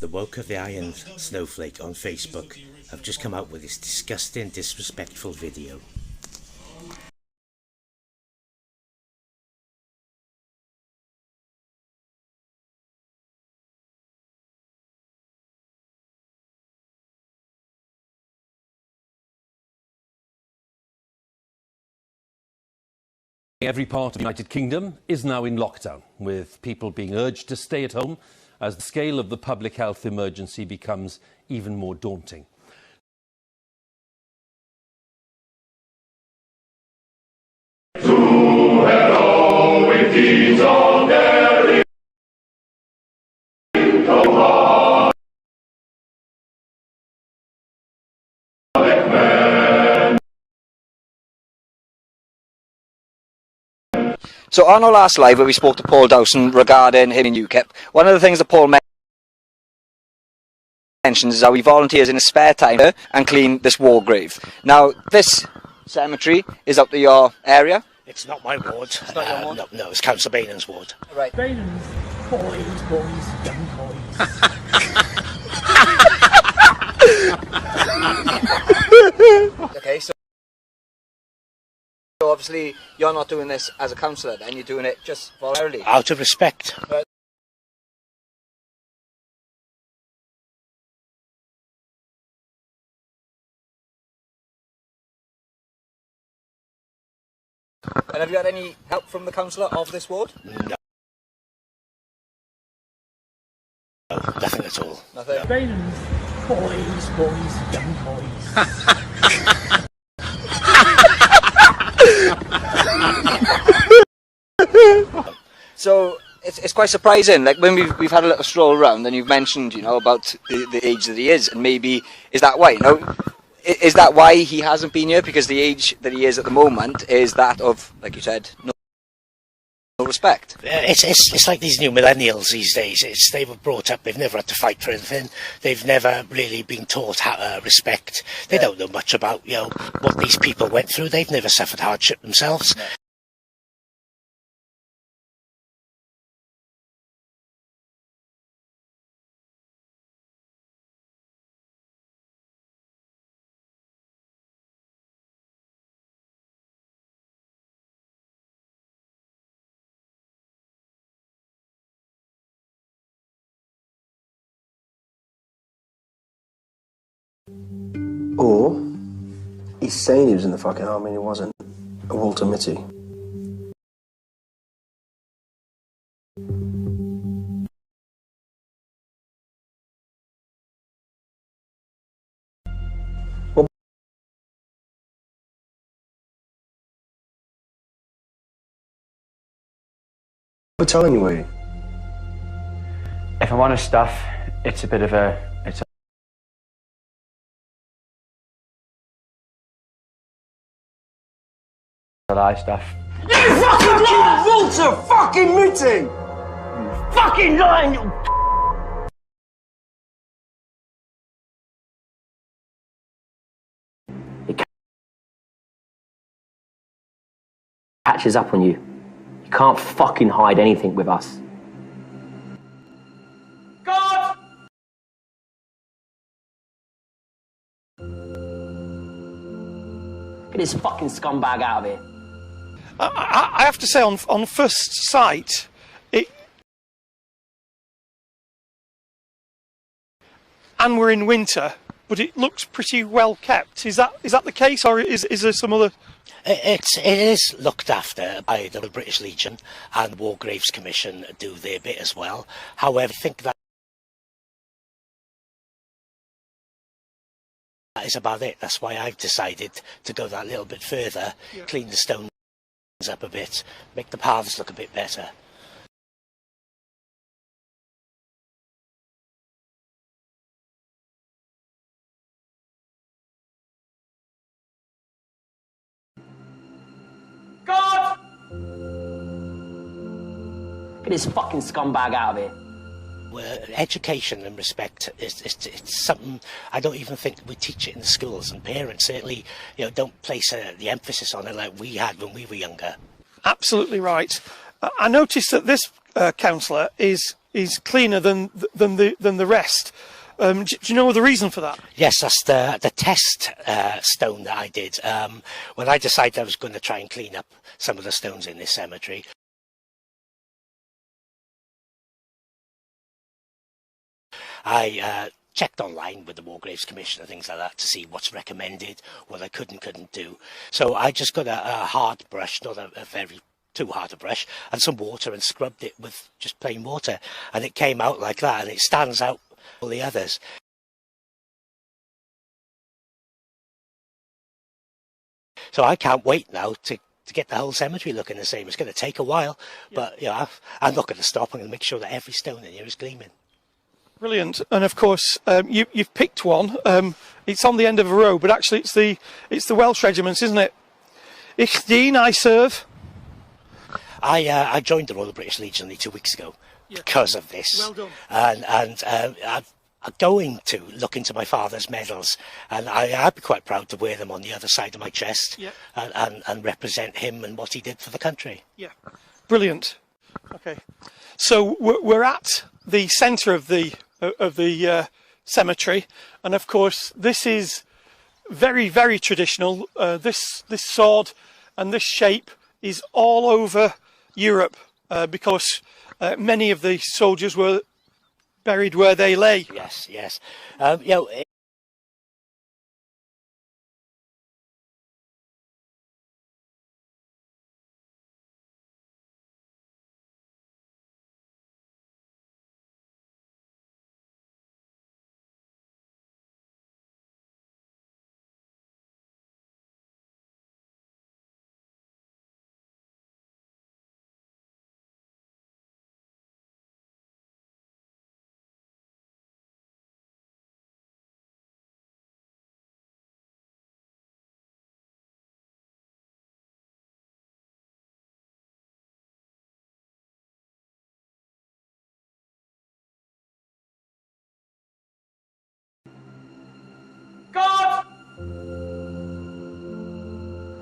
The woke of the iron snowflake on Facebook have just come out with this disgusting, disrespectful video. Every part of the United Kingdom is now in lockdown, with people being urged to stay at home as the scale of the public health emergency becomes even more daunting. So on our last live where we spoke to Paul Dowson regarding him in UKIP, one of the things that Paul mentions is how he volunteers in his spare time and clean this war grave. Now, this cemetery is up to your area? It's not my ward. It's not your ward? No, it's Councillor Bainham's ward. Right. Bainham's boys, young boys. Okay, so obviously you're not doing this as a councillor then, you're doing it just voluntarily. Out of respect. Right. And have you had any help from the councillor of this ward? No. No, nothing at all. Nothing? No. Bainham's boys, young boys. So it's quite surprising. Like when we've had a little stroll around, and you've mentioned, you know, about the age that he is, and maybe is that why? You know, is that why he hasn't been here? Because the age that he is at the moment is that of, like you said, no respect. It's like these new millennials these days. They were brought up, they've never had to fight for anything. They've never really been taught how to respect. They don't know much about, you know, what these people went through. They've never suffered hardship themselves. No. Or he's saying he was in the fucking army and he wasn't. A Walter Mitty. Well, but tell anyway. If I'm honest, stuff, it's a bit of a lie stuff. You fucking lied, Walter fucking Mitty! You fucking lying, you... It catches up on you. You can't fucking hide anything with us. God! Get this fucking scumbag out of here. I have to say, on first sight, and we're in winter, but it looks pretty well kept. Is that the case, or is there some other? It is looked after by the British Legion, and War Graves Commission do their bit as well. However, I think that is about it. That's why I've decided to go that little bit further, clean the stones up a bit, make the paths look a bit better. God! Get this fucking scumbag out of here. Education and respect it's something I don't even think we teach it in the schools, and parents certainly, you know, don't place the emphasis on it like we had when we were younger. Absolutely right. I noticed that this councillor is is cleaner than the rest. Do you know the reason for that? Yes, that's the test stone that I did. When I decided I was going to try and clean up some of the stones in this cemetery, I checked online with the War Graves Commission and things like that to see what's recommended, what I could and couldn't do. So I just got a hard brush, not a very too hard a brush, and some water and scrubbed it with just plain water, and it came out like that, and it stands out all the others. So I can't wait now to get the whole cemetery looking the same. It's going to take a while, but I'm not going to stop. I'm going to make sure that every stone in here is gleaming. Brilliant. And of course, you've picked one. It's on the end of a row, but actually it's the Welsh regiments, isn't it? Ich dyn, I serve. I joined the Royal British Legion only 2 weeks ago because of this. Well done. And I'm going to look into my father's medals, and I'd be quite proud to wear them on the other side of my chest and represent him and what he did for the country. Yeah, brilliant. Okay, so we're at the centre of the cemetery, and of course this is very, very traditional. This sword and this shape is all over Europe because many of the soldiers were buried where they lay. Yes.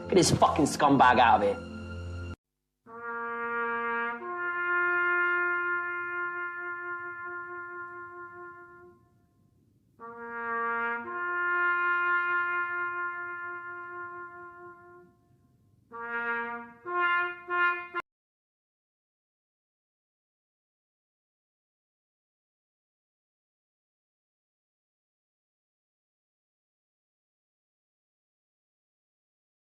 Get this fucking scumbag out of here.